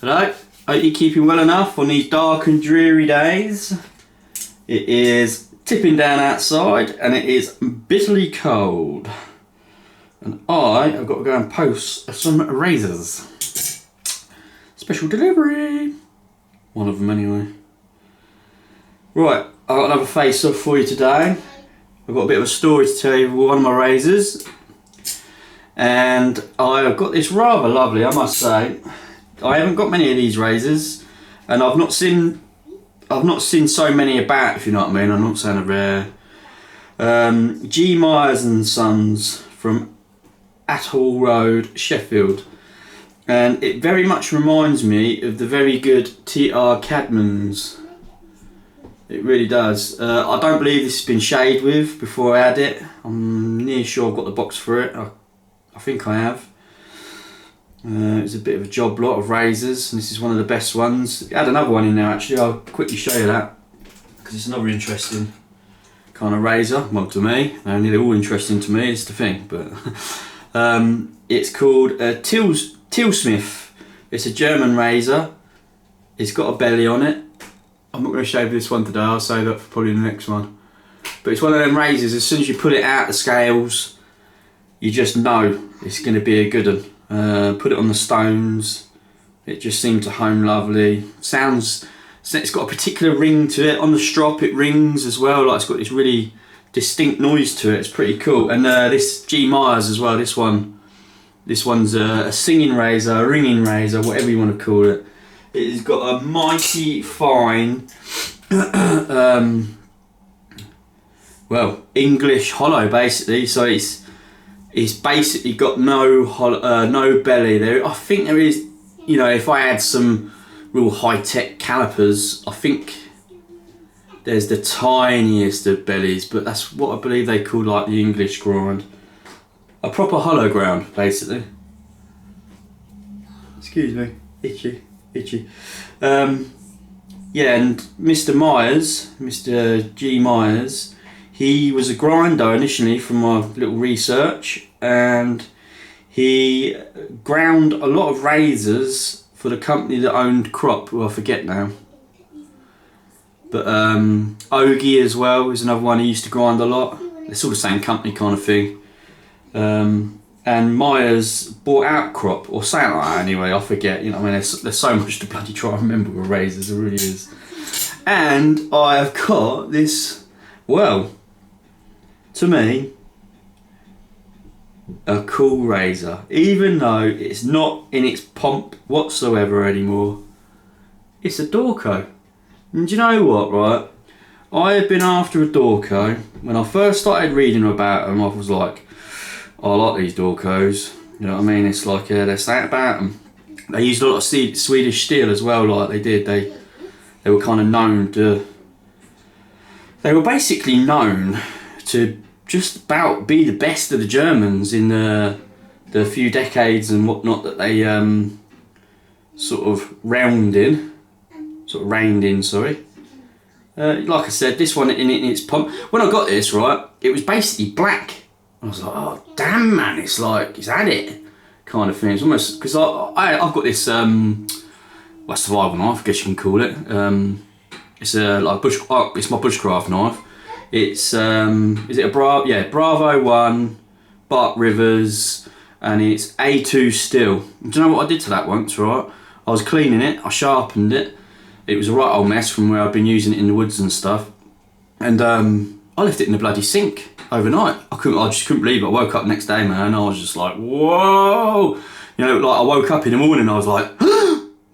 Hello, hope you're keeping well enough on these dark and dreary days. It is tipping down outside and it is bitterly cold. And I have got to go and post some razors. Special delivery. One of them anyway. Right, I've got another face off for you today. I've got a bit of a story to tell you with one of my razors. And I've got this rather lovely, I must say. I haven't got many of these razors, and I've not seen so many about, if you know what I mean. I'm not saying they're rare. Myers and Sons from Atoll Road, Sheffield, and it very much reminds me of the very good TR Cadman's. It really does. I don't believe this has been shaved with before I had it. I'm near sure I've got the box for it. I think I have. It's a bit of a job lot of razors, and this is one of the best ones. It had another one in there actually. I'll quickly show you that because it's another interesting kind of razor. Well, to me, they're all interesting to me. It's the thing, but it's called Tilsmith. It's a German razor. It's got a belly on it. I'm not going to shave this one today. I'll save that for probably the next one. But it's one of them razors. As soon as you put it out the scales, you just know it's going to be a good one. Put it on the stones, it just seemed to home lovely. It's got a particular ring to it. On the strop it rings as well, like it's got this really distinct noise to it. It's pretty cool. And this Myers as well, this one's a singing razor, a ringing razor, whatever you want to call it. It's got a mighty fine well, English hollow basically, so it's basically got no belly there. I think there is, you know, if I had some real high-tech calipers, I think there's the tiniest of bellies, but that's what I believe they call like the English grind. A proper hollow ground, basically. Excuse me, itchy. Yeah, and Mr. Myers, he was a grinder initially from my little research, and he ground a lot of razors for the company that owned Crop, who I forget now. But Ogie as well is another one he used to grind a lot. It's all the same company kind of thing. And Myers bought out Crop, or something like that anyway, I forget. You know, I mean, there's so much to bloody try and remember with razors, there really is. And I have got this, well, to me, a cool razor, even though it's not in its pomp whatsoever anymore. It's a Dorko. And do you know what, right? I had been after a Dorko. When I first started reading about them, I was like, I like these Dorkos. You know what I mean? It's like, they're saying about them. They used a lot of Swedish steel as well, like they did. They were kind of known to... They were basically known to just about be the best of the Germans in the few decades and whatnot that they sort of reigned in. Like I said, this one in its pomp. When I got this, right, it was basically black. I was like, oh damn man, it's like it's had it kind of thing. It's almost because I've got this survival knife, I guess you can call it. It's it's my bushcraft knife. It's is it a Bravo 1 Bart Rivers, and it's A2 steel. Do you know what I did to that once, right? I was cleaning it, I sharpened it. It was a right old mess from where I've been using it in the woods and stuff. And I left it in the bloody sink overnight. I just couldn't believe it. I woke up the next day, man, and I was just like, whoa! You know, like I woke up in the morning and I was like,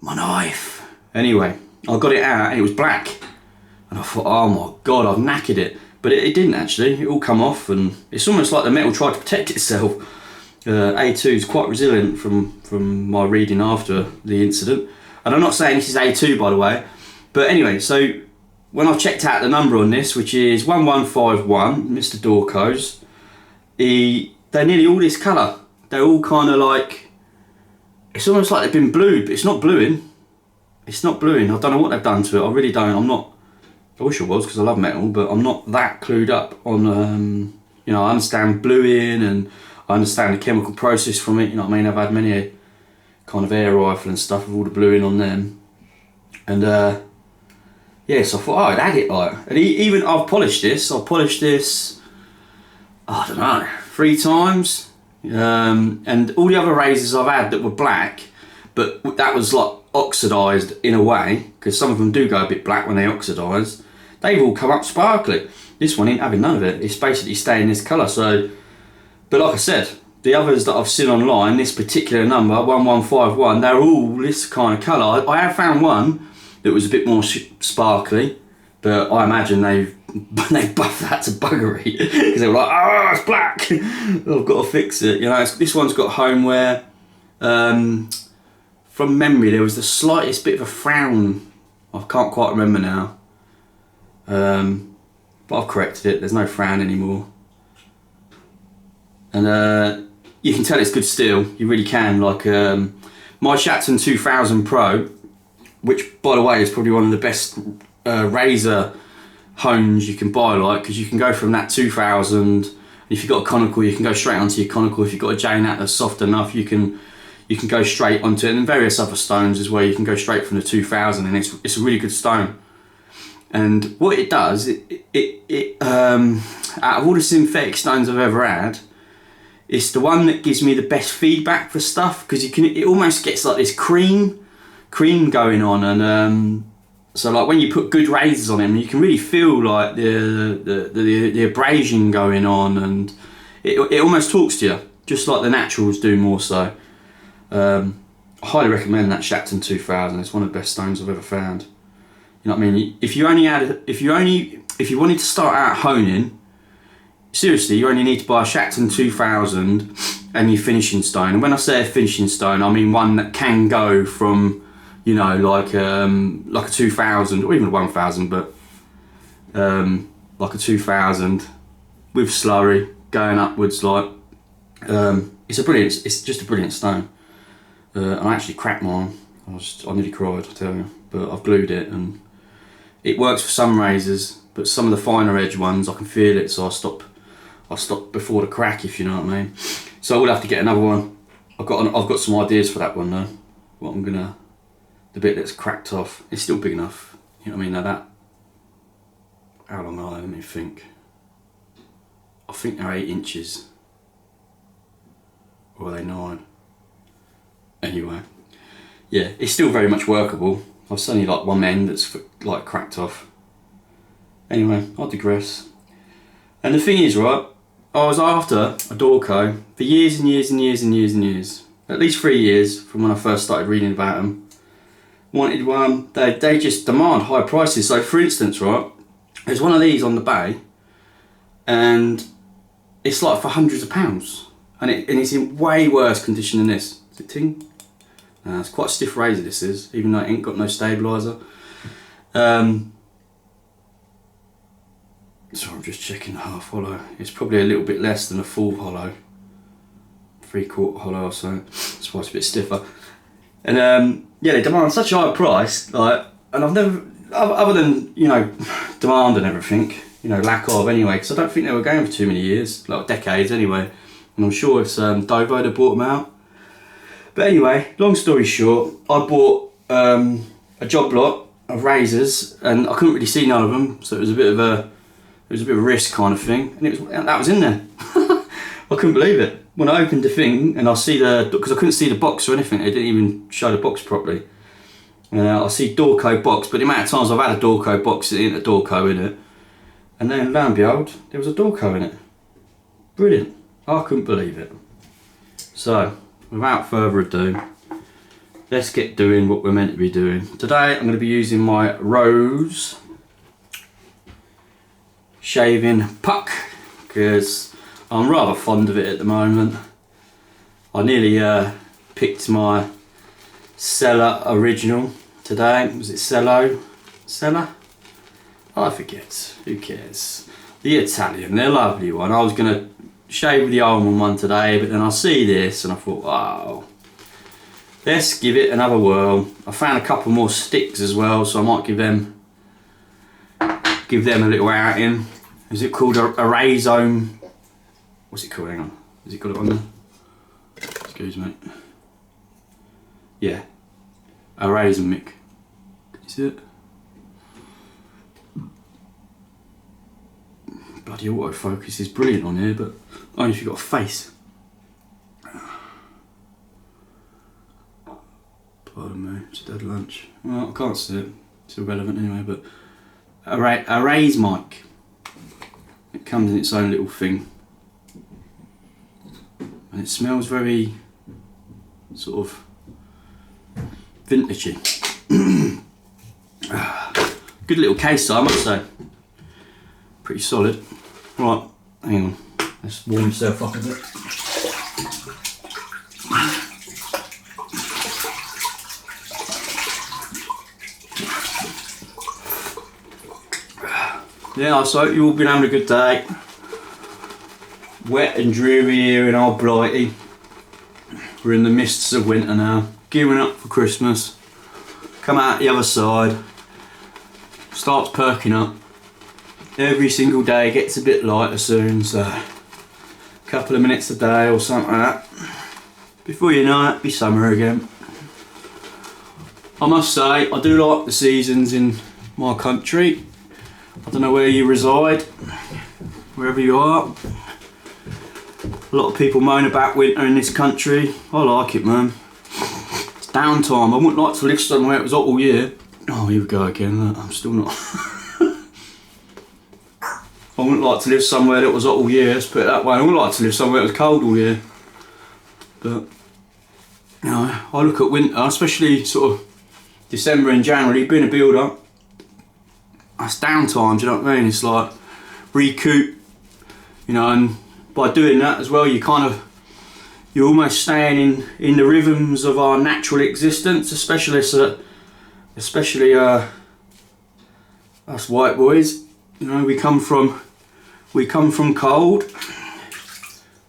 my knife. Anyway, I got it out and it was black. And I thought, oh my God, I've knackered it. But it didn't actually, it all come off, and it's almost like the metal tried to protect itself. A2 is quite resilient from my reading after the incident. And I'm not saying this is A2 by the way, but anyway, so when I checked out the number on this, which is 1151, Mr. Dorko's, they're nearly all this colour. They're all kind of like, it's almost like they've been blued, but it's not bluing. It's not bluing. I don't know what they've done to it, I really don't. I wish I was, because I love metal, but I'm not that clued up on, you know, I understand bluing and I understand the chemical process from it, you know what I mean? I've had many kind of air rifle and stuff with all the bluing on them. And yeah, so I thought, oh, I'd add it like. And even I've polished this. I polished this, I don't know, 3 times. And all the other razors I've had that were black, but that was like oxidised in a way, because some of them do go a bit black when they oxidise. They've all come up sparkly. This one ain't having none of it. It's basically staying this colour. So, but like I said, the others that I've seen online, this particular number 1151, they're all this kind of colour. I have found one that was a bit more sparkly, but I imagine they buffed that to buggery because they were like, oh, it's black. I've got to fix it. You know, this one's got homeware. From memory, there was the slightest bit of a frown. I can't quite remember now. But I've corrected it. There's no frown anymore. And you can tell it's good steel. You really can. Like my Shatton 2000 Pro, which by the way is probably one of the best razor hones you can buy, like, because you can go from that 2000. If you've got a conical, you can go straight onto your conical. If you've got a J-nut that's soft enough, you can go straight onto it. And various other stones as well, you can go straight from the 2000, and it's a really good stone. And what it does, out of all the synthetic stones I've ever had, it's the one that gives me the best feedback for stuff, because it almost gets like this cream going on, and so like when you put good razors on them, you can really feel like the abrasion going on, and it almost talks to you, just like the naturals do more so. I highly recommend that Shatton 2000. It's one of the best stones I've ever found. You know what I mean? If you wanted to start out honing, seriously, you only need to buy a Shatton 2000 and your finishing stone. And when I say a finishing stone, I mean one that can go from, you know, like a 2000 or even a 1000, but like a 2000 with slurry going upwards. Like it's just a brilliant stone. I actually cracked mine. I nearly cried, I tell you, but I've glued it, and it works for some razors, but some of the finer edge ones I can feel it, so I stop before the crack, if you know what I mean. So I will have to get another one. I've got some ideas for that one though. The bit that's cracked off, it's still big enough. You know what I mean? Now that, how long are they? Let me think. I think they're 8 inches. Or are they 9? Anyway, yeah, it's still very much workable. I've only like one end that's like cracked off. Anyway, I digress. And the thing is, right, I was after a Dorko for years and years and years and years and years. At least 3 years from when I first started reading about them. Wanted one, they just demand high prices. So for instance, right, there's one of these on the bay, and it's like for hundreds of pounds. And it's in way worse condition than this. Is it ting? It's quite a stiff razor, this is, even though it ain't got no stabiliser. So I'm just checking the half hollow. It's probably a little bit less than a full hollow. 3/4 hollow or so. That's why it's a bit stiffer. And yeah, they demand such a high price, like, and I've never, other than, you know, demand and everything, you know, lack of anyway, because I don't think they were going for too many years, like decades anyway. And I'm sure it's Dovo that bought them out. But anyway, long story short, I bought a job lot of razors, and I couldn't really see none of them, so it was a bit of a risk kind of thing, and that was in there. I couldn't believe it when I opened the thing, and I see because I couldn't see the box or anything. It didn't even show the box properly. I see Dorko box, but the amount of times I've had a Dorko box, it ain't a Dorko in it, and then lo and behold, there was a Dorko in it. Brilliant! I couldn't believe it. So, without further ado, let's get doing what we're meant to be doing. Today I'm going to be using my Rose shaving puck, because I'm rather fond of it at the moment. I nearly picked my Cellar original today. Was it Cello? Cellar? I forget. Who cares? The Italian, the lovely one. I was going to shave with the almond one today, but then I see this and I thought, wow, let's give it another whirl. I found a couple more sticks as well, so I might give them a little outing. Is it called a Rhizome? What's it called? Hang on. Has it got it on there? Excuse me. Yeah, a razor mick. Can you see it? Bloody autofocus is brilliant on here, but only if you've got a face. Pardon me, it's dead lunch. Well, I can't see it. It's irrelevant anyway, but a raise mic. It comes in its own little thing. And it smells very sort of vintagey. Good little case, I must say. Pretty solid. Right, hang on. Let's warm yourself up a bit. Yeah, so hope you've all been having a good day. Wet and dreary here in our Blighty. We're in the mists of winter now, gearing up for Christmas. Come out the other side, starts perking up. Every single day gets a bit lighter soon, so a couple of minutes a day or something like that. Before you know it, it'll be summer again. I must say, I do like the seasons in my country. I don't know where you reside, wherever you are. A lot of people moan about winter in this country. I like it, man. It's downtime. I wouldn't like to live somewhere it was hot all year. Oh, here we go again. Look, I'm still not. I wouldn't like to live somewhere that was hot all year, let's put it that way. I wouldn't like to live somewhere that was cold all year. But, you know, I look at winter, especially sort of December and January, being a builder. That's downtime, do you know what I mean? It's like recoup, you know, and by doing that as well, you're almost staying in the rhythms of our natural existence, especially us white boys. You know, we come from cold.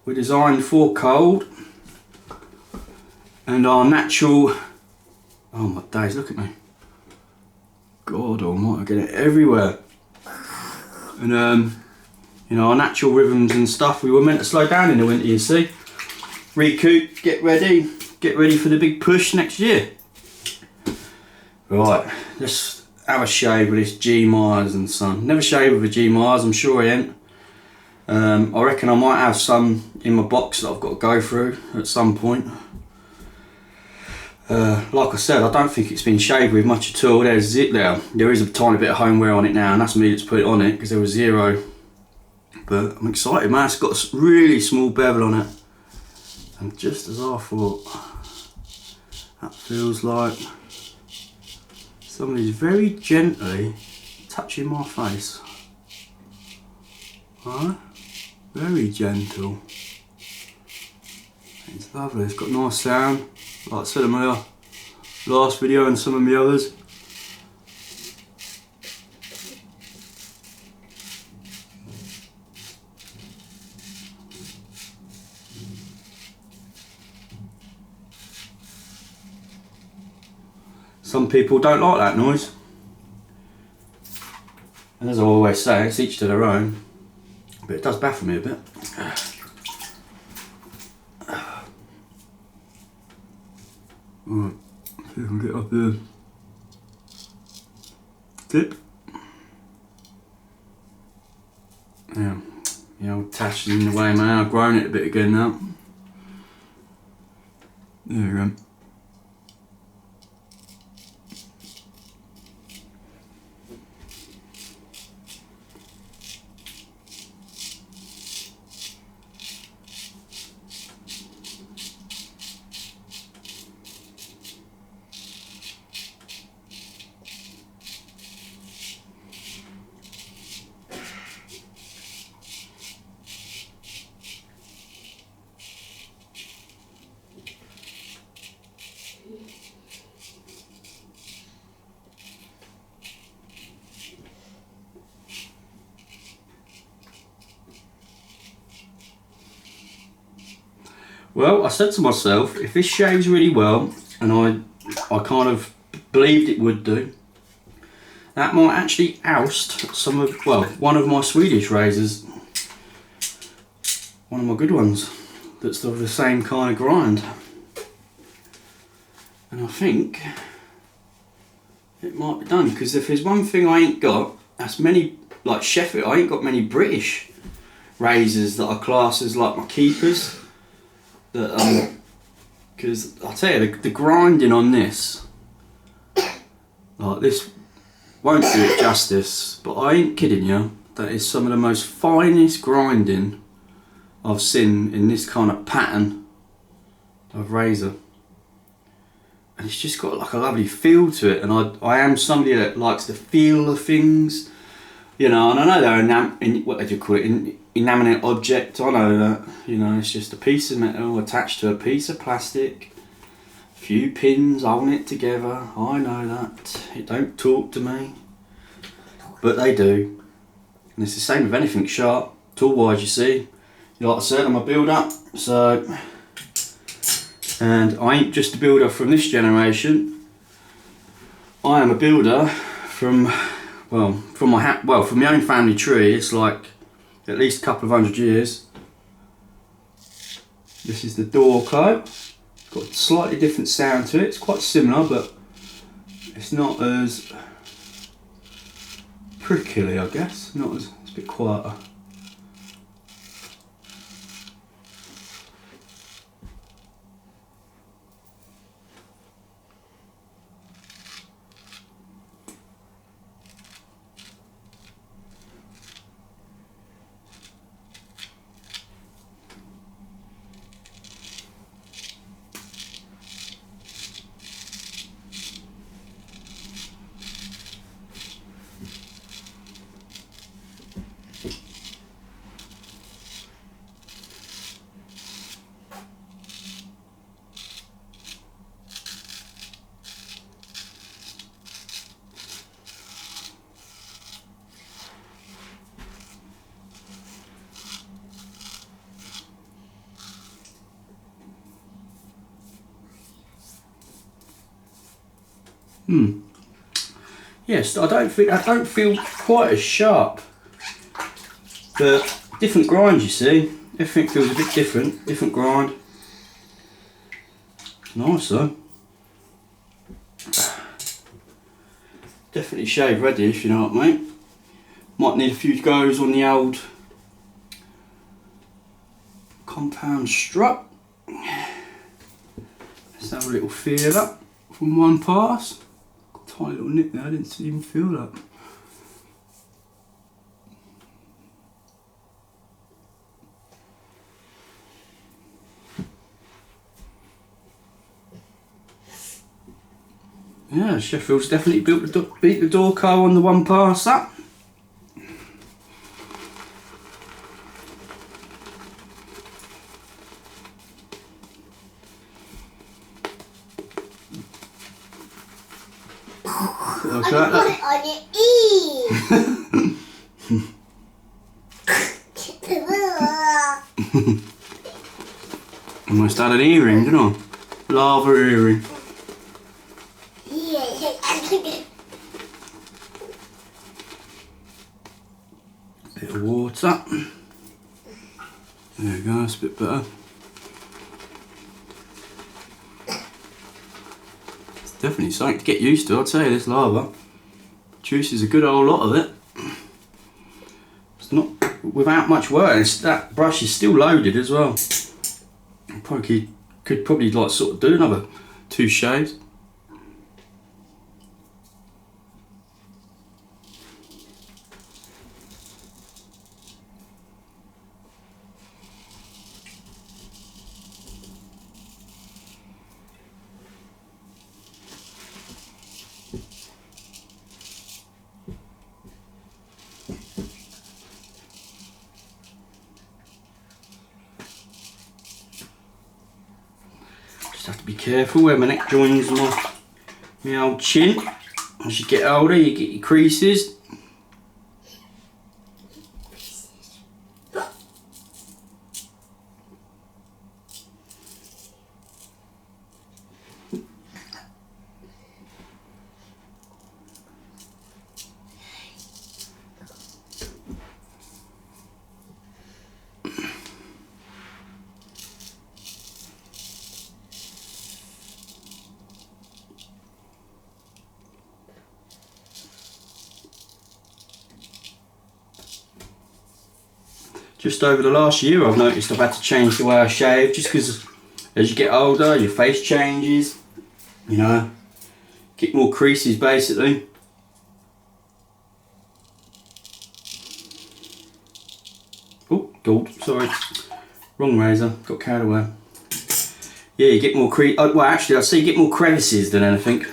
We're designed for cold, and our natural. Oh my days! Look at me. God almighty, I get it everywhere. And you know, our natural rhythms and stuff, we were meant to slow down in the winter, you see. Recoup, get ready for the big push next year. Right, let's have a shave with this G Myers and Son. Never shaved with a G Myers, I'm sure I ain't. I reckon I might have some in my box that I've got to go through at some point. Like I said, I don't think it's been shaved with much at all. There's zip there. There is a tiny bit of home wear on it now, and that's me that's put it on it because there was zero. But I'm excited, man. It's got a really small bevel on it, and just as I thought, that feels like somebody's very gently touching my face. Right? Very gentle. It's lovely. It's got nice sound. Like I said in my last video and some of my others. Some people don't like that noise. And as I always say, it's each to their own. But it does baffle me a bit. Right, see if I can get up the tip. Yeah, the old tash is in the way, man. I've grown it a bit again now. There we go. Well, I said to myself, if this shaves really well, and I kind of believed it would do, that might actually oust one of my Swedish razors. One of my good ones, that's of the same kind of grind. And I think it might be done, because if there's one thing I ain't got, that's many, like Sheffield, I ain't got many British razors that are classed as like my keepers. That because I'll tell you, the grinding on this, like this, won't do it justice. But I ain't kidding you. That is some of the most finest grinding I've seen in this kind of pattern of razor. And it's just got like a lovely feel to it. And I am somebody that likes the feel of things, you know. And I know they're what do you call it? Inanimate object. I know that, you know, it's just a piece of metal attached to a piece of plastic. A few pins holding it together. I know that. It don't talk to me, but they do. And it's the same with anything sharp, tool wise, you see. Like I said, I'm a builder, so, and I ain't just a builder from this generation. I am a builder from my own family tree. It's like at least a couple of 100 years. This is the Dorko. It's got a slightly different sound to it. It's quite similar, but it's not as prickly, I guess. It's a bit quieter. Yes, I don't feel quite as sharp. But different grind, you see. Everything feels a bit different grind. It's nice though. Definitely shave ready, if you know what I mean. Might need a few goes on the old compound strut. Let's have a little feel up from one pass. Got a tiny little nip there, I didn't even feel that. Yeah, Sheffield's definitely beat the Dorko on the one pass up. I can put it on your ear. Almost had an earring, didn't I? Lava earring. Bit of water. There we go, that's a bit better. It's definitely something to get used to, I'd say, this lava. Juices a good old lot of it. It's not without much work. That brush is still loaded as well. Could probably like sort of do another 2 shades. Just have to be careful where my neck joins my old chin. As you get older, you get your creases. just over the last year I've noticed I've had to change the way I shave, just because as you get older your face changes, you know, get more creases basically. Oh, gold, sorry, wrong razor, got carried away. Yeah, you get more well actually I'd say you get more crevices than anything.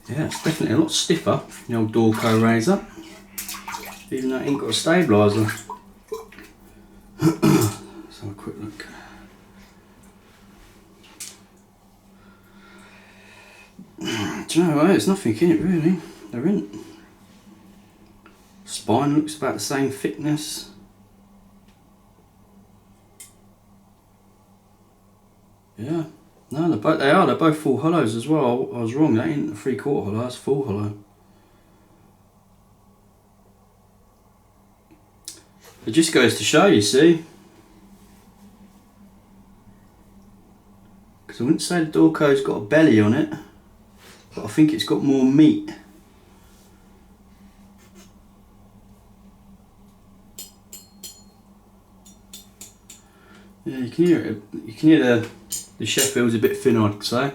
Yeah, it's definitely a lot stiffer, the old Dorko razor, even though it ain't got a stabiliser. Let's have a quick look. Do you know what? There's nothing in it really. There isn't. Spine looks about the same thickness. Yeah. No, they're both full hollows as well. I was wrong, that ain't a 3/4 hollow, that's full hollow. It just goes to show, you see. Because I wouldn't say the Dorko's got a belly on it, but I think it's got more meat. Yeah, you can hear it. You can hear the Sheffield's a bit thinner, I'd say.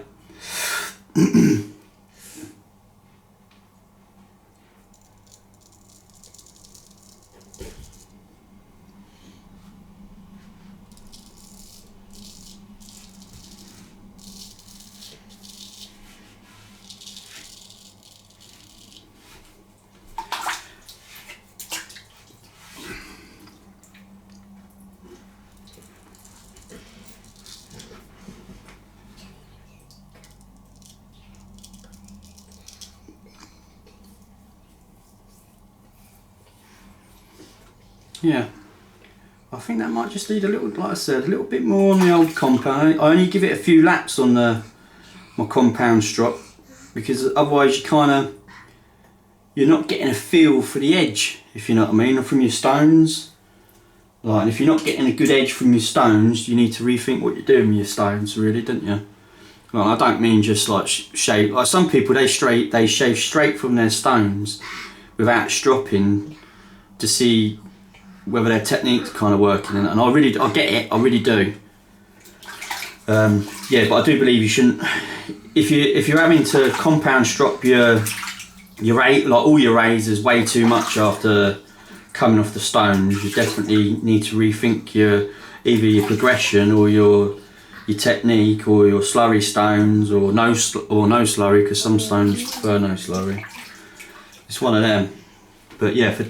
Yeah, I think that might just need a little, like I said, a little bit more on the old compound. I only give it a few laps on my compound strop, because otherwise you're not getting a feel for the edge, if you know what I mean, or from your stones. Like, and if you're not getting a good edge from your stones, you need to rethink what you're doing with your stones, really, don't you? Well, I don't mean just like shave. Like some people, they shave straight from their stones without stropping to see whether their technique's kind of working, and I get it, I really do. Yeah, but I do believe you shouldn't. If you're having to compound strop like all your razors way too much after coming off the stones, you definitely need to rethink either your progression or your technique, or your slurry stones, or no slurry, because some stones prefer no slurry. It's one of them. But yeah, for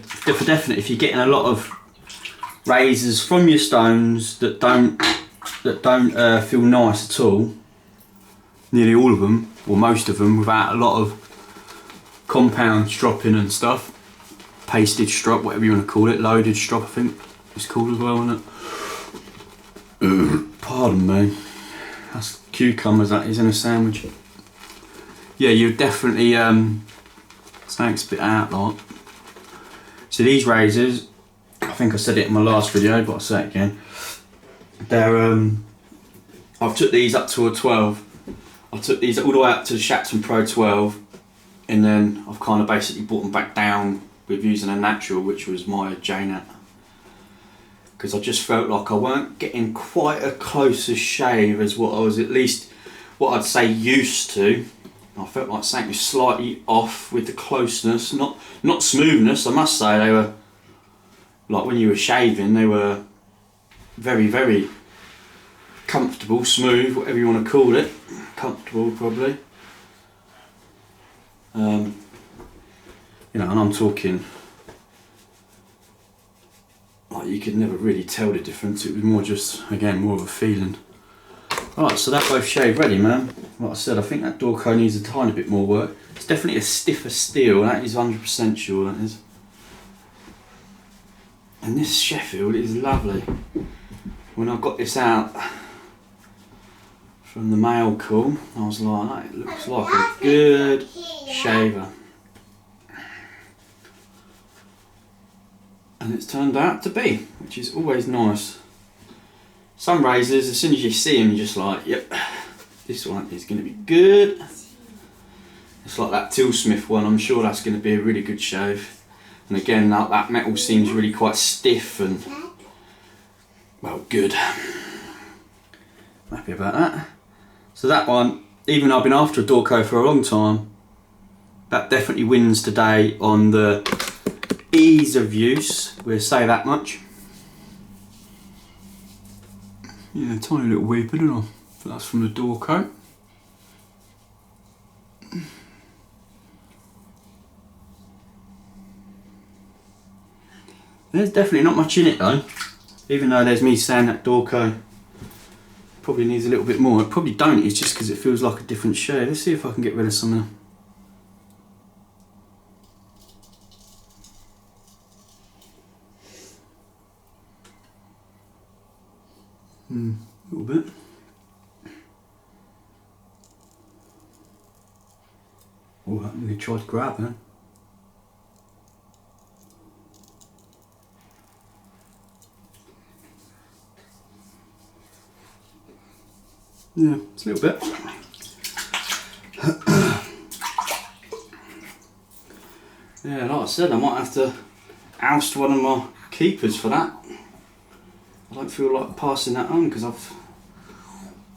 definite, if you're getting a lot of razors from your stones that don't feel nice at all, nearly all of them, or most of them, without a lot of compound stropping and stuff, pasted strop, whatever you want to call it, loaded strop I think it's called as well, isn't it? Pardon me, that's cucumbers that is in a sandwich. Yeah, you definitely something spit out like. So these razors, I think I said it in my last video, but I'll say it again. They're I've took these up to a 12. I took these all the way up to the Shapton Pro 12, and then I've kind of basically brought them back down with using a natural, which was Myer JNat, because I just felt like I weren't getting quite a closer shave as what I was, at least what I'd say, used to. I felt like something was slightly off with the closeness, not smoothness. I must say they were, like when you were shaving, they were very, very comfortable, smooth, whatever you want to call it. Comfortable, probably. You know, and I'm talking like you could never really tell the difference. It was more just, again, more of a feeling. Alright, so that both shaved ready, man. Like I said, I think that Dorko needs a tiny bit more work. It's definitely a stiffer steel, that is 100% sure, that is. And this Sheffield is lovely. When I got this out from the mail call, I was like, that looks like a good shaver. And it's turned out to be, which is always nice. Some razors, as soon as you see them, you're just like, yep, this one is going to be good. It's like that Tilsmith one, I'm sure that's going to be a really good shave. And again, that metal seems really quite stiff and, well, good. I'm happy about that. So that one, even though I've been after a Dorko for a long time, that definitely wins today on the ease of use, we'll say that much. Yeah, tiny little weeper, don't I? But that's from the Dorko. There's definitely not much in it though, even though there's me saying that Dorko probably needs a little bit more. It probably don't, it's just because it feels like a different shade. Let's see if I can get rid of some of a little bit. Oh, I'm going to try to grab that. Yeah, it's a little bit. Yeah, like I said, I might have to oust one of my keepers for that. I don't feel like passing that on because I'm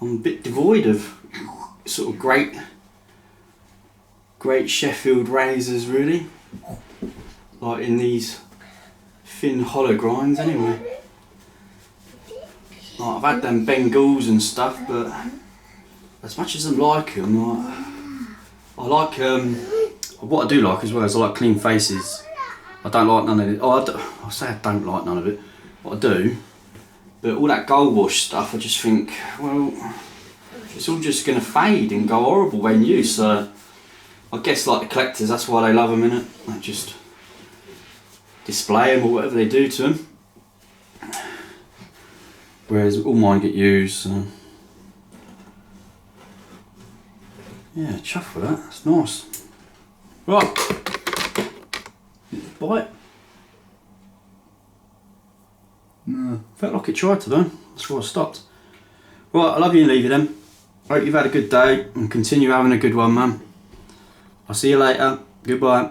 a bit devoid of sort of great Sheffield razors really. Like in these thin hollow grinds anyway. Like I've had them Bengals and stuff, but as much as I like them, I like what I do like as well is I like clean faces. I don't like none of it. Oh, I say I don't like none of it. What I do, but all that gold wash stuff, I just think, well, it's all just going to fade and go horrible when used. So I guess like the collectors, that's why they love them, innit? They just display them or whatever they do to them. Whereas all mine get used, so yeah, chuff with that, that's nice. Right, bite. No, felt like it tried to though, that's why I stopped. Right, I love you and leave you then. Hope you've had a good day and continue having a good one, man. I'll see you later, goodbye.